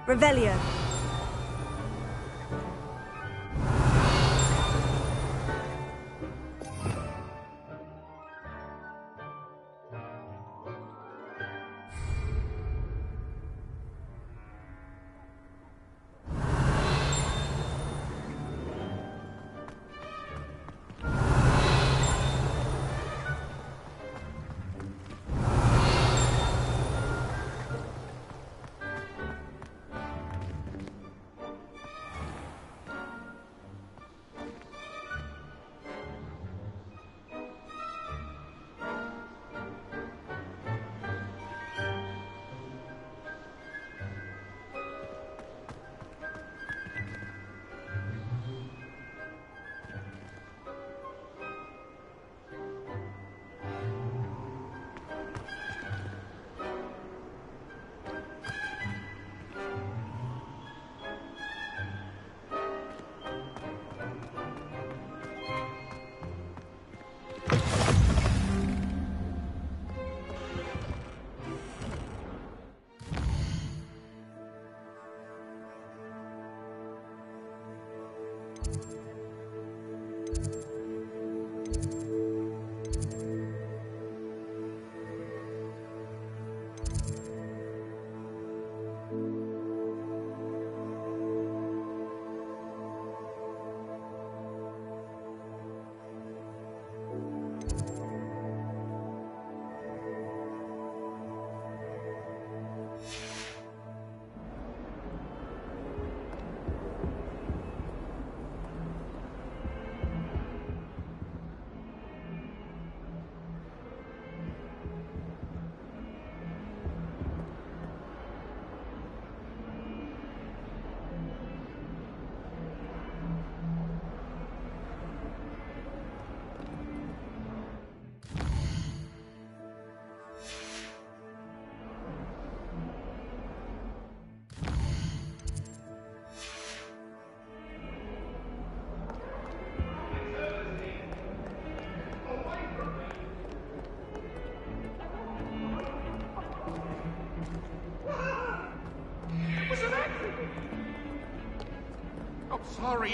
Revelio.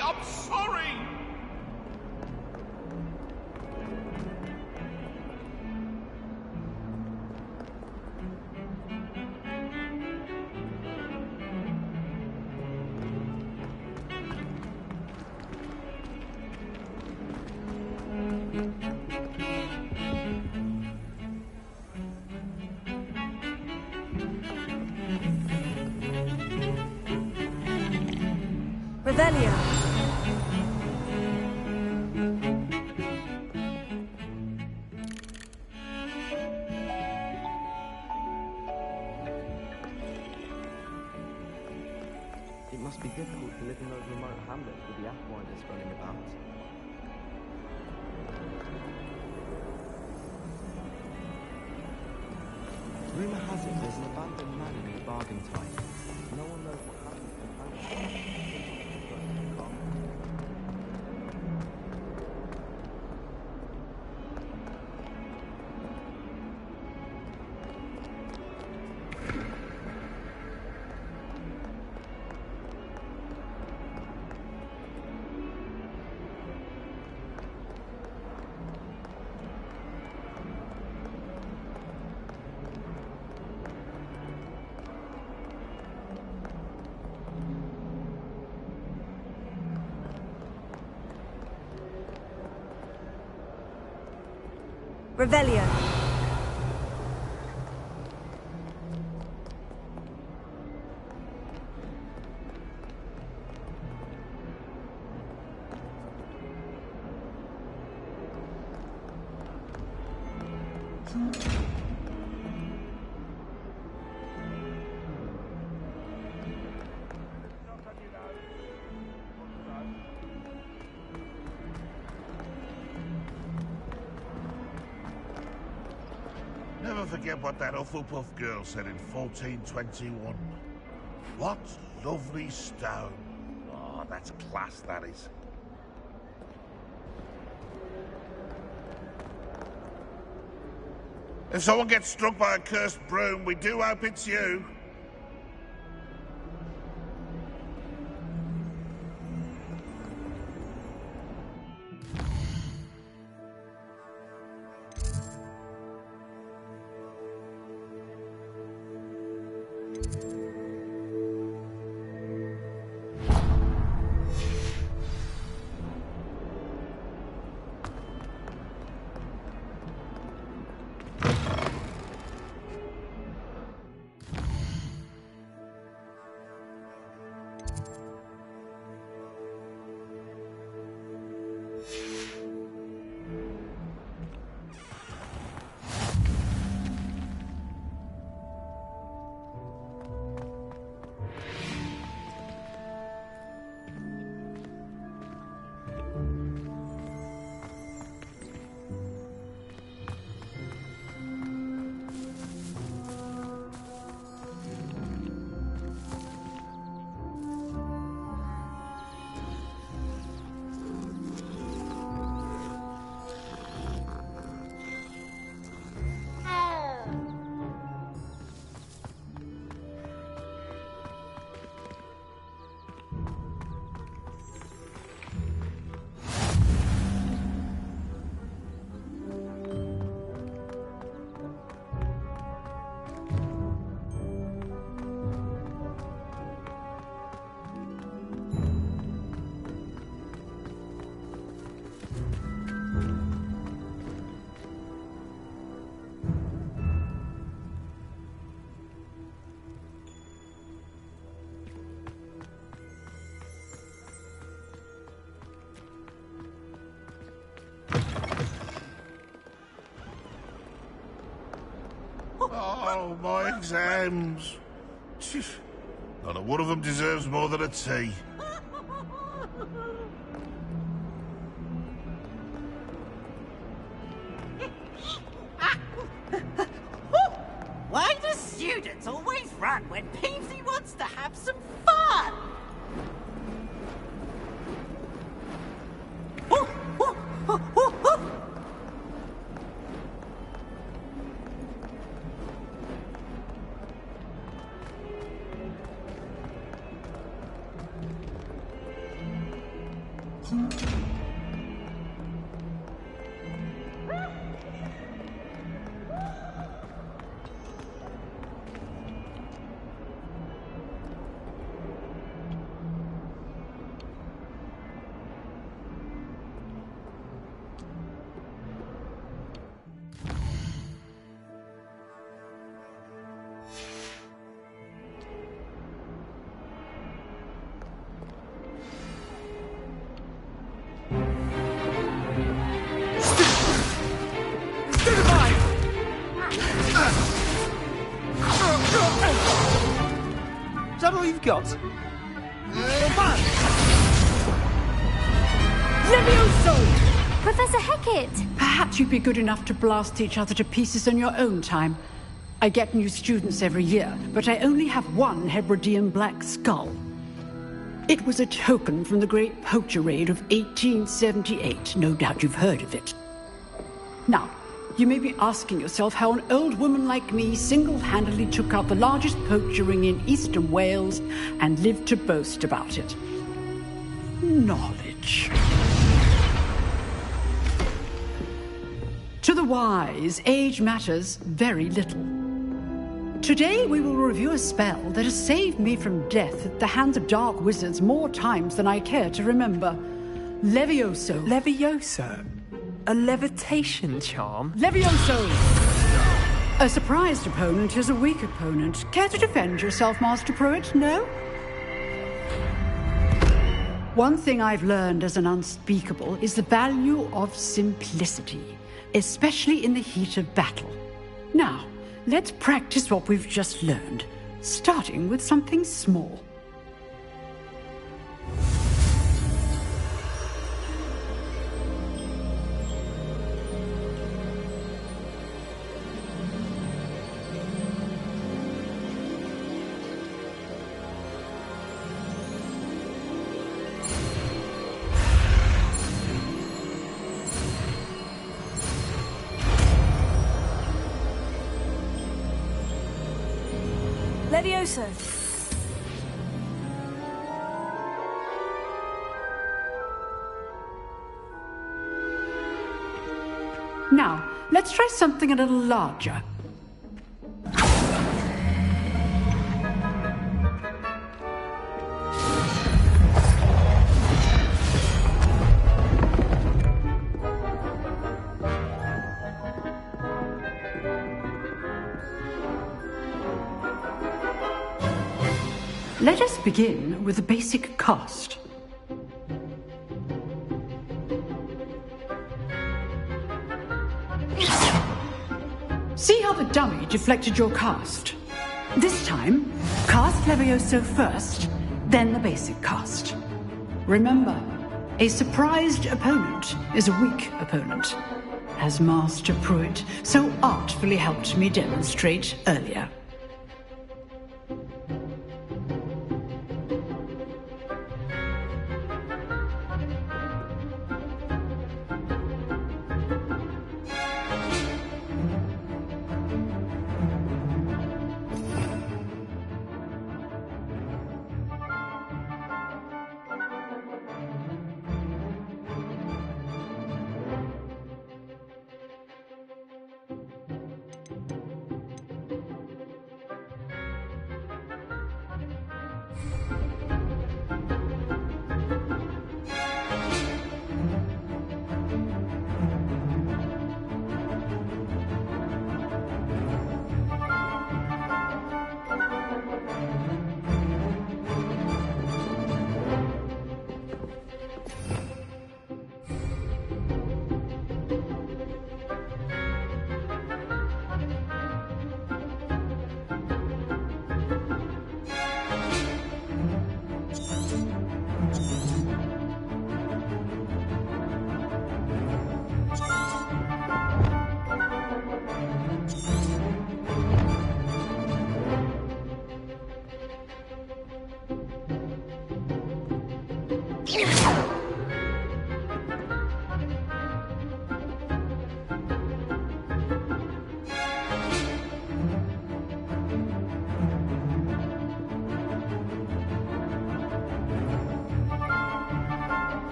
I'm sorry! Revelio. It must be difficult to live in those remote hamlets with the Athwinders running about. Rumour has it there's an abandoned manor near Bargentine. No one knows what happened to the family. Revelio. Never forget what that Hufflepuff girl said in 1421. What lovely stone. Oh, that's class, that is. If someone gets struck by a cursed broom, we do hope it's you. Oh, my exams. Not a one of them deserves more than a tea. Why do students always run when Peavesy wants to have some fun? Is that all you've got? Levioso! Professor Hackett! Perhaps you'd be good enough to blast each other to pieces in your own time. I get new students every year, but I only have one Hebridean black skull. It was a token from the Great Poacher Raid of 1878. No doubt you've heard of it. Now, you may be asking yourself how an old woman like me single-handedly took out the largest poacher ring in eastern Wales and lived to boast about it. Knowledge. To the wise, age matters very little. Today we will review a spell that has saved me from death at the hands of dark wizards more times than I care to remember. Levioso. Levioso? A levitation charm? Levioso! A surprised opponent is a weak opponent. Care to defend yourself, Master Pruitt? No? One thing I've learned as an unspeakable is the value of simplicity, especially in the heat of battle. Now, let's practice what we've just learned, starting with something small. Levioso! Now, let's try something a little larger. Let us begin with the basic cast. See how the dummy deflected your cast? This time, cast Levioso first, then the basic cast. Remember, a surprised opponent is a weak opponent, as Master Pruitt so artfully helped me demonstrate earlier.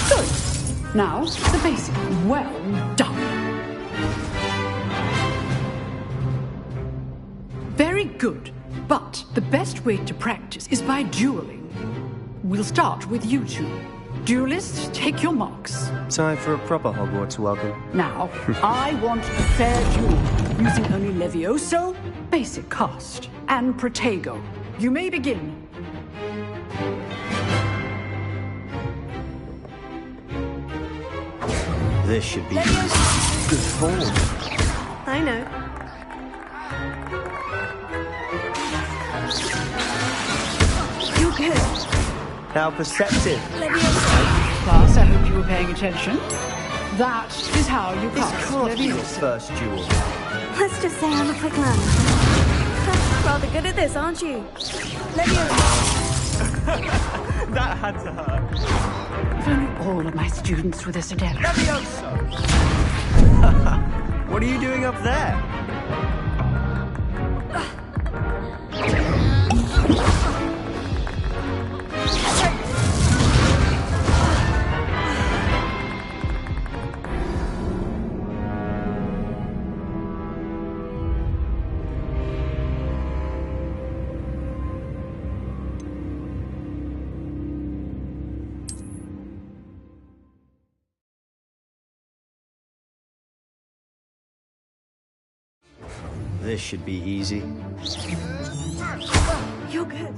Good. Now, the basic. Well done. Very good. But the best way to practice is by dueling. We'll start with you two. Duelists, take your marks. Time for a proper Hogwarts welcome. Now, I want a fair duel, using only Levioso, basic cast, and Protego. You may begin. This should be good form. I know. You're good. How perceptive. Class, I hope you were paying attention. That is how you This cast can't be your Levioso. first duel. Let's just say I'm a quick learner. Rather good at this, aren't you? That had to hurt. If only all of my students were this adept. Levioso! What are you doing up there? This should be easy. You're good.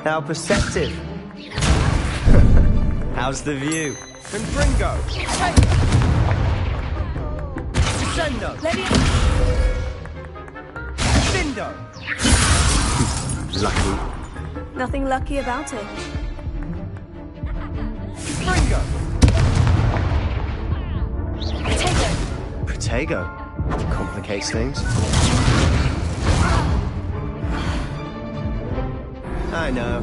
How perceptive. How's the view? Confringo! Crescendo! Findo! Lucky. Nothing lucky about it. Confringo! Protego. Complicates things. I know.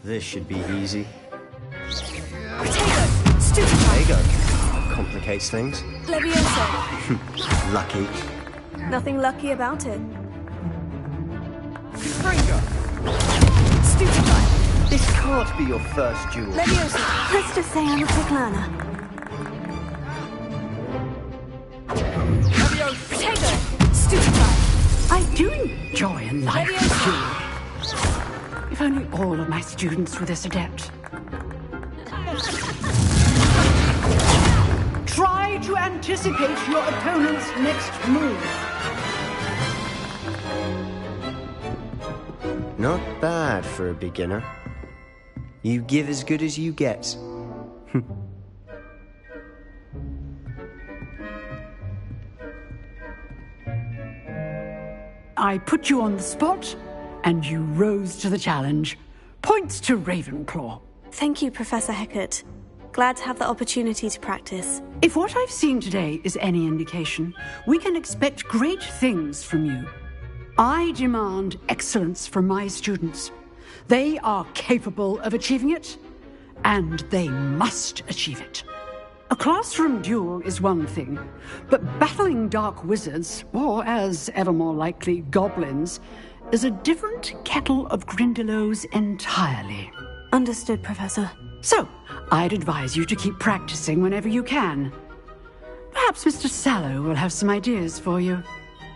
This should be easy. Potato! Stupefy! There you go. Complicates things. Levioso! Lucky. Nothing lucky about it. Stranger! Stupefy! This can't be your first duel. Levioso! Let's just say I'm a quick learner. Potato! Stupefy! I do enjoy a life duel. If only all of my students were this adept. Try to anticipate your opponent's next move. Not bad for a beginner. You give as good as you get. I put you on the spot, and you rose to the challenge. Points to Ravenclaw. Thank you, Professor Hecat. Glad to have the opportunity to practice. If what I've seen today is any indication, we can expect great things from you. I demand excellence from my students. They are capable of achieving it, and they must achieve it. A classroom duel is one thing, but battling dark wizards, or as ever more likely, goblins, is a different kettle of Grindylows entirely. Understood, Professor. So, I'd advise you to keep practicing whenever you can. Perhaps Mr. Sallow will have some ideas for you.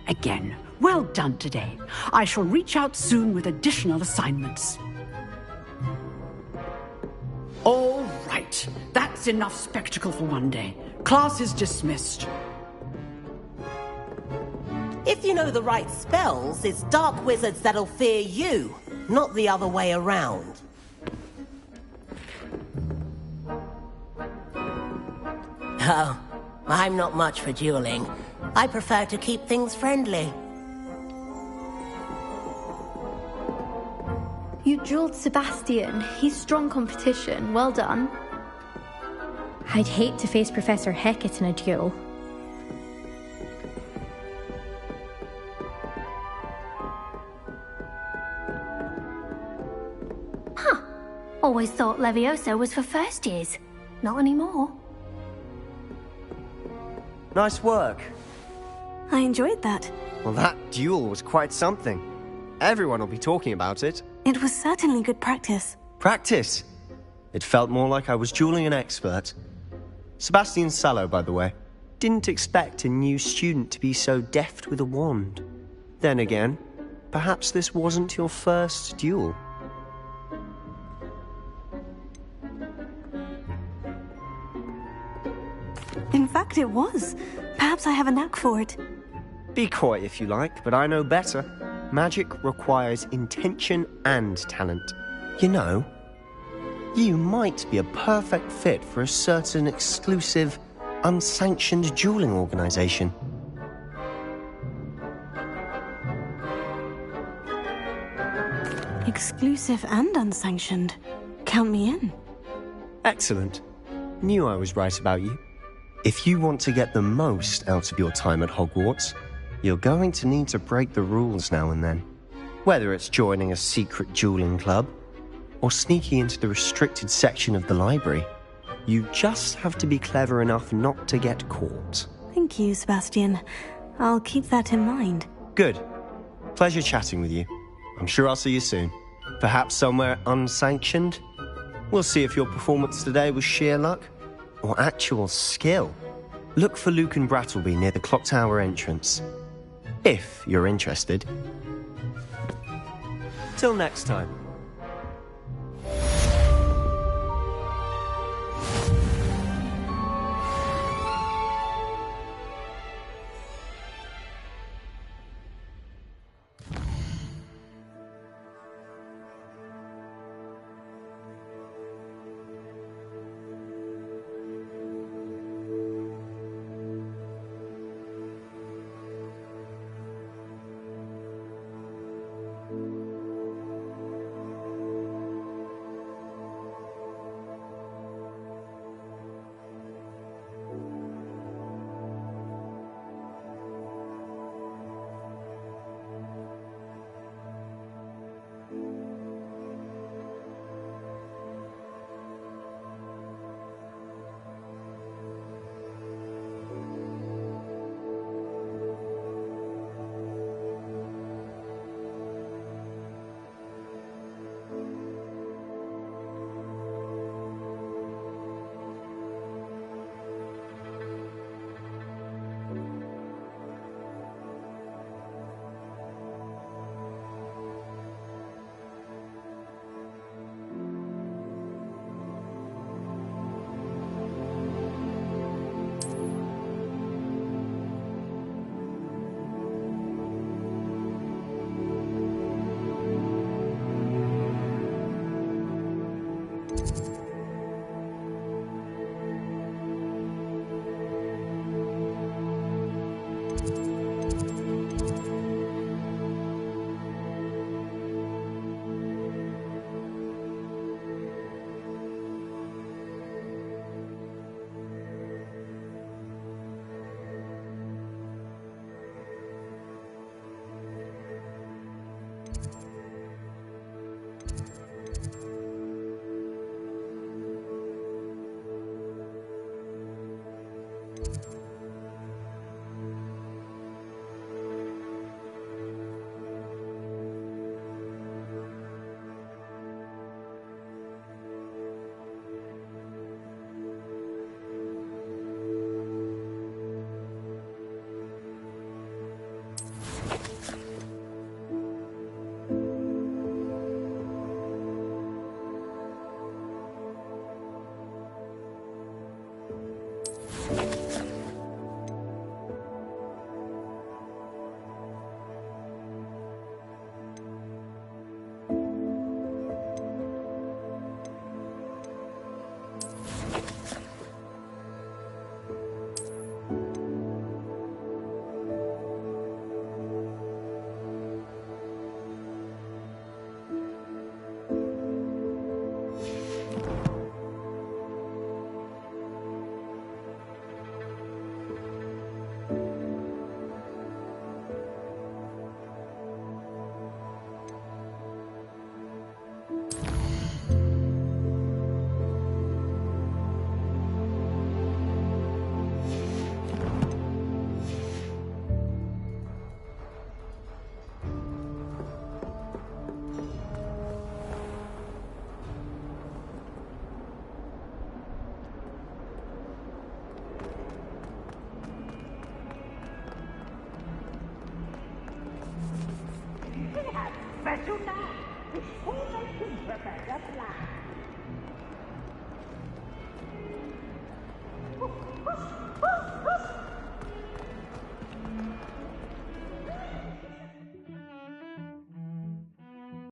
Again, well done today. I shall reach out soon with additional assignments. All right, that's enough spectacle for one day. Class is dismissed. If you know the right spells, it's dark wizards that'll fear you, not the other way around. Oh, I'm not much for dueling. I prefer to keep things friendly. You dueled Sebastian. He's strong competition. Well done. I'd hate to face Professor Hecat in a duel. Always thought Levioso was for first years. Not anymore. Nice work. I enjoyed that. Well, that duel was quite something. Everyone will be talking about it. It was certainly good practice. Practice? It felt more like I was dueling an expert. Sebastian Sallow, by the way. Didn't expect a new student to be so deft with a wand. Then again, perhaps this wasn't your first duel. In fact, it was. Perhaps I have a knack for it. Be coy if you like, but I know better. Magic requires intention and talent. You know, you might be a perfect fit for a certain exclusive, unsanctioned dueling organization. Exclusive and unsanctioned. Count me in. Excellent. Knew I was right about you. If you want to get the most out of your time at Hogwarts, you're going to need to break the rules now and then. Whether it's joining a secret dueling club, or sneaking into the restricted section of the library, you just have to be clever enough not to get caught. Thank you, Sebastian. I'll keep that in mind. Good. Pleasure chatting with you. I'm sure I'll see you soon. Perhaps somewhere unsanctioned? We'll see if your performance today was sheer luck or actual skill. Look for Luke and Brattleby near the clock tower entrance, if you're interested. Till next time. little now before they can prepare a plan.